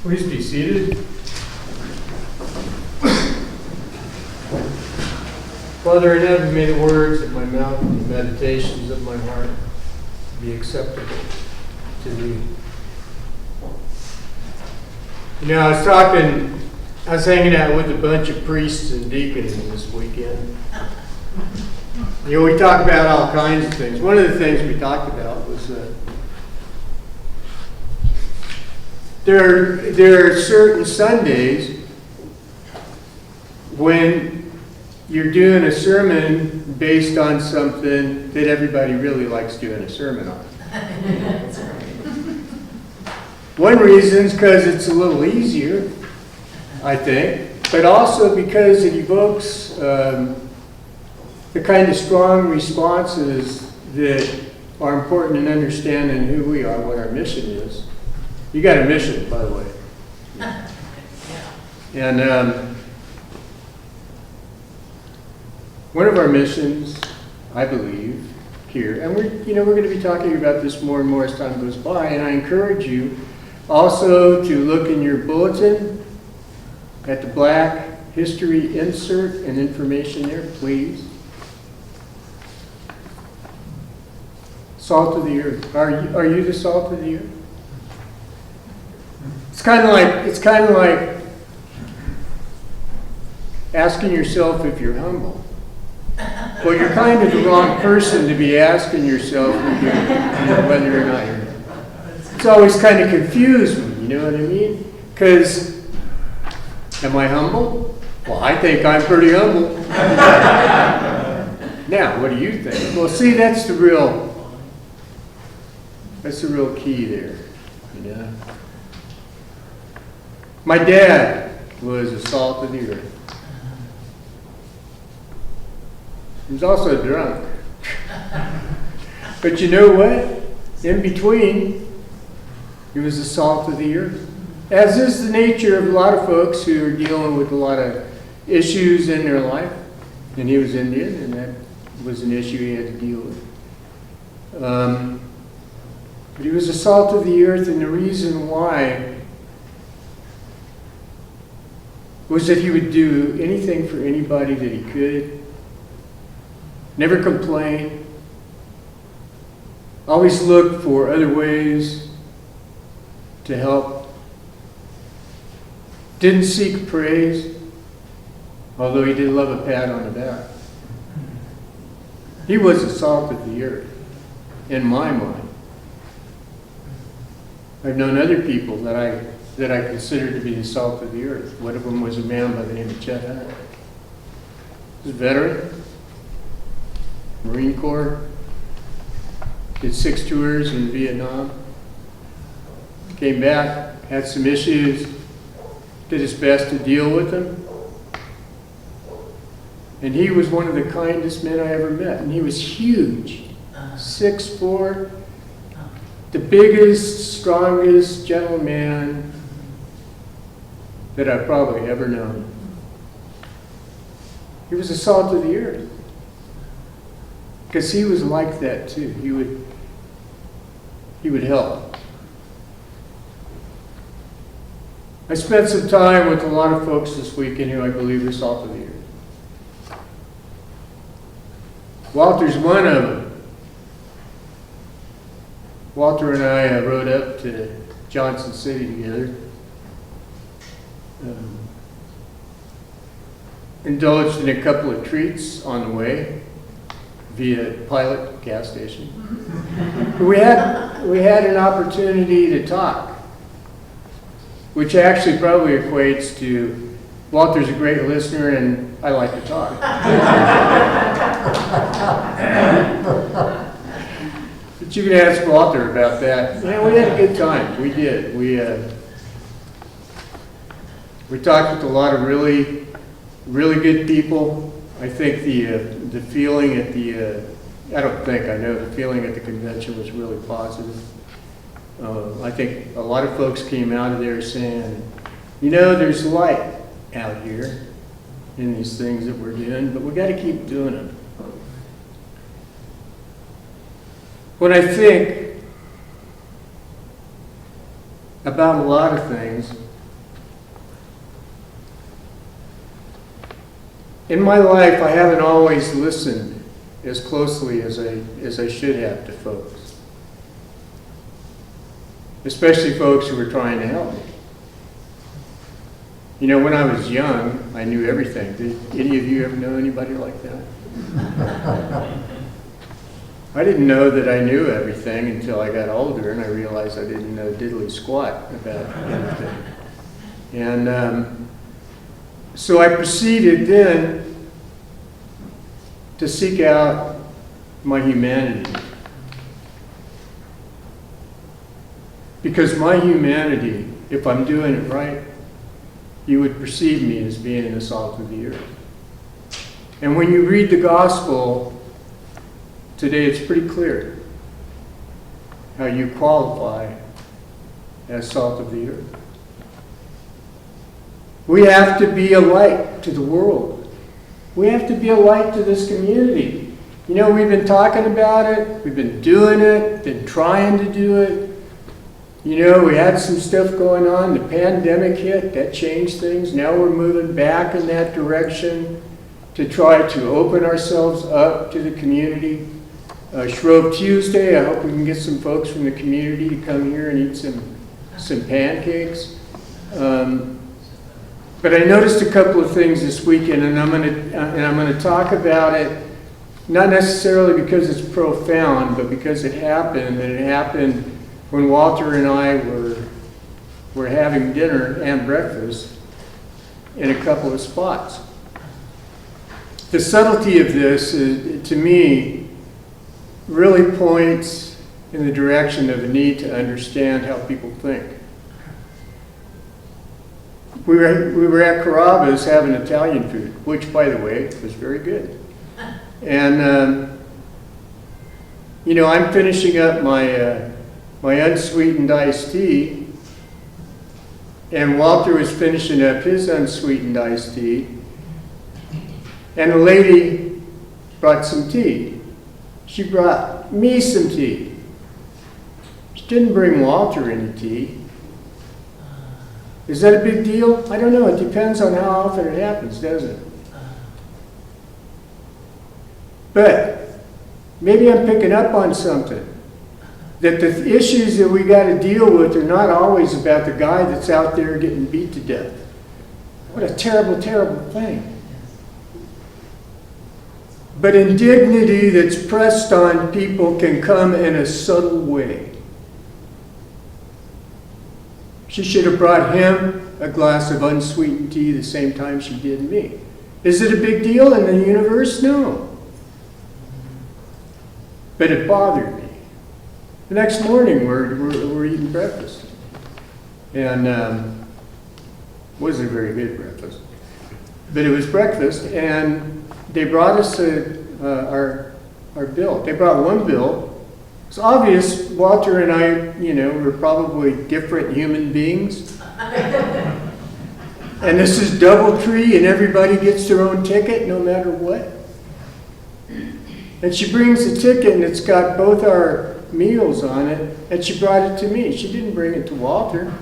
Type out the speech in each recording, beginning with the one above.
Please be seated. Father in heaven, may the words of my mouth and the meditations of my heart be acceptable to thee. You know, I was hanging out with a bunch of priests and deacons this weekend. You know, we talk about all kinds of things. One of the things we talked about was there are certain Sundays when you're doing a sermon based on something that everybody really likes doing a sermon on. One reason is because it's a little easier, I think, but also because it evokes the kind of strong responses that are important in understanding who we are, what our mission is. You got a mission, by the way. And one of our missions, I believe, here, and we're going to be talking about this more and more as time goes by, and I encourage you also to look in your bulletin at the black history insert and information there, please. Salt of the earth. Are you the salt of the earth? It's kind of like asking yourself if you're humble. Well, you're kind of the wrong person to be asking yourself whether or not you're. It's always kind of confused me, you know what I mean? Because, am I humble? Well, I think I'm pretty humble. Now, what do you think? Well, see, that's the real key there, you know. My dad was the salt of the earth. He was also drunk. But you know what? In between, he was the salt of the earth. As is the nature of a lot of folks who are dealing with a lot of issues in their life. And he was Indian, and that was an issue he had to deal with. But he was the salt of the earth, and the reason why was that he would do anything for anybody that he could. Never complained. Always looked for other ways to help. Didn't seek praise, although he did love a pat on the back. He was the salt of the earth, in my mind. I've known other people that I consider to be the salt of the earth. One of them was a man by the name of Chet Hunt. He was a veteran, Marine Corps, did 6 tours in Vietnam, came back, had some issues, did his best to deal with them. And he was one of the kindest men I ever met. And he was huge, 6'4", the biggest, strongest gentleman that I've probably ever known. He was the salt of the earth. Because he was like that too. He would help. I spent some time with a lot of folks this weekend who I believe are salt of the earth. Walter's one of them. Walter and I rode up to Johnson City together. Indulged in a couple of treats on the way via Pilot gas station. We had an opportunity to talk, which actually probably equates to Walter's a great listener and I like to talk. But you can ask Walter about that. Yeah, we had a good time. We did. We talked with a lot of really, really good people. I think the feeling at the I know the feeling at the convention was really positive. I think a lot of folks came out of there saying, you know, there's light out here in these things that we're doing, but we got to keep doing them. When I think about a lot of things, in my life, I haven't always listened as closely as I should have to folks. Especially folks who were trying to help me. You know, when I was young, I knew everything. Did any of you ever know anybody like that? I didn't know that I knew everything until I got older, and I realized I didn't know diddly squat about anything. And so I proceeded then to seek out my humanity. Because my humanity, if I'm doing it right, you would perceive me as being the salt of the earth. And when you read the gospel today, it's pretty clear how you qualify as salt of the earth. We have to be a light to the world. We have to be a light to this community. You know, we've been talking about it, we've been doing it, been trying to do it. You know, we had some stuff going on, the pandemic hit, that changed things. Now we're moving back in that direction to try to open ourselves up to the community. Shrove Tuesday, I hope we can get some folks from the community to come here and eat some pancakes. But I noticed a couple of things this weekend, and I'm going to talk about it, not necessarily because it's profound, but because it happened, and it happened when Walter and I were having dinner and breakfast in a couple of spots. The subtlety of this, to me, really points in the direction of a need to understand how people think. We were at Carrabba's having Italian food, which, by the way, was very good. And, you know, I'm finishing up my unsweetened iced tea, and Walter was finishing up his unsweetened iced tea, and a lady brought some tea. She brought me some tea. She didn't bring Walter any tea. Is that a big deal? I don't know. It depends on how often it happens, doesn't it? But maybe I'm picking up on something. That the issues that we got to deal with are not always about the guy that's out there getting beat to death. What a terrible, terrible thing. But indignity that's pressed on people can come in a subtle way. She should have brought him a glass of unsweetened tea the same time she did me. Is it a big deal in the universe? No. But it bothered me. The next morning, we're eating breakfast. And wasn't a very good breakfast. But it was breakfast, and they brought us our bill. They brought one bill. It's obvious Walter and I, you know, we're probably different human beings. And this is DoubleTree, and everybody gets their own ticket no matter what. And she brings the ticket, and it's got both our meals on it, and she brought it to me. She didn't bring it to Walter.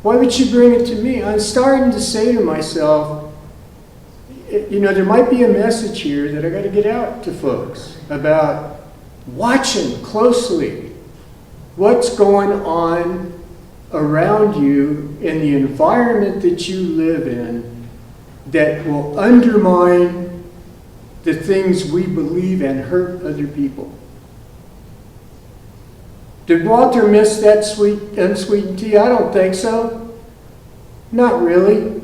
Why would she bring it to me? I'm starting to say to myself, you know, there might be a message here that I got to get out to folks about watching closely what's going on around you in the environment that you live in that will undermine the things we believe and hurt other people. Did Walter miss that unsweetened tea? I don't think so. Not really.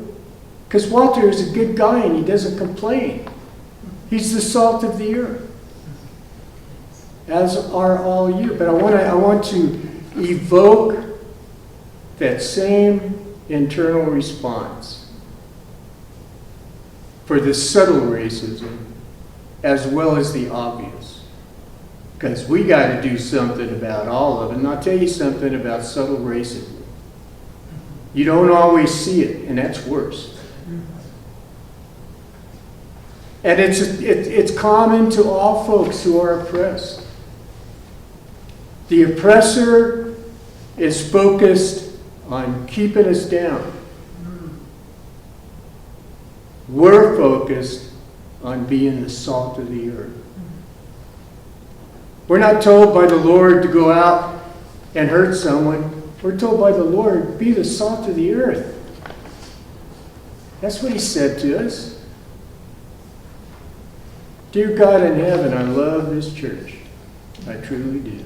Because Walter is a good guy and he doesn't complain. He's the salt of the earth. As are all you. But I want to evoke that same internal response for the subtle racism as well as the obvious. Because we got to do something about all of it. And I'll tell you something about subtle racism. You don't always see it, and that's worse. And it's common to all folks who are oppressed. The oppressor is focused on keeping us down. We're focused on being the salt of the earth. We're not told by the Lord to go out and hurt someone. We're told by the Lord, be the salt of the earth. That's what he said to us. Dear God in heaven, I love this church. I truly do.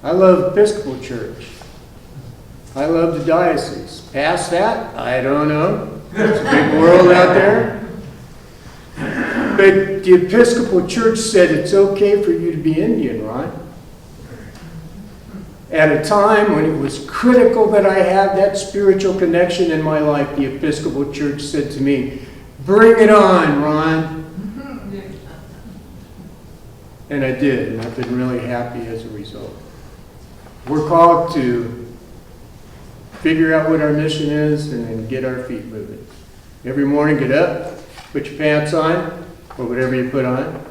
I love Episcopal Church. I love the diocese. Past that, I don't know. It's a big world out there. But the Episcopal Church said it's okay for you to be Indian, right? At a time when it was critical that I have that spiritual connection in my life, the Episcopal Church said to me, bring it on, Ron. And I did, and I've been really happy as a result. We're called to figure out what our mission is and then get our feet moving. Every morning, get up, put your pants on, or whatever you put on.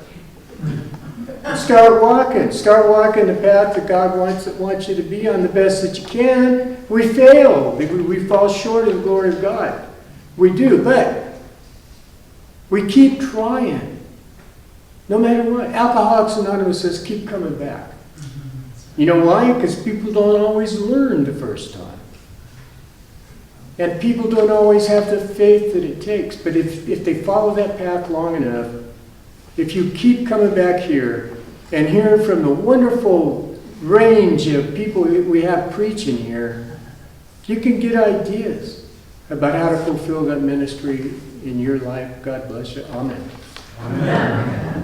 Start walking. Start walking the path that God wants you to be on the best that you can. We fail. We fall short of the glory of God. We do, but we keep trying. No matter what. Alcoholics Anonymous says, keep coming back. You know why? Because people don't always learn the first time. And people don't always have the faith that it takes. But if they follow that path long enough, if you keep coming back here and hear from the wonderful range of people we have preaching here, you can get ideas about how to fulfill that ministry in your life. God bless you. Amen. Amen.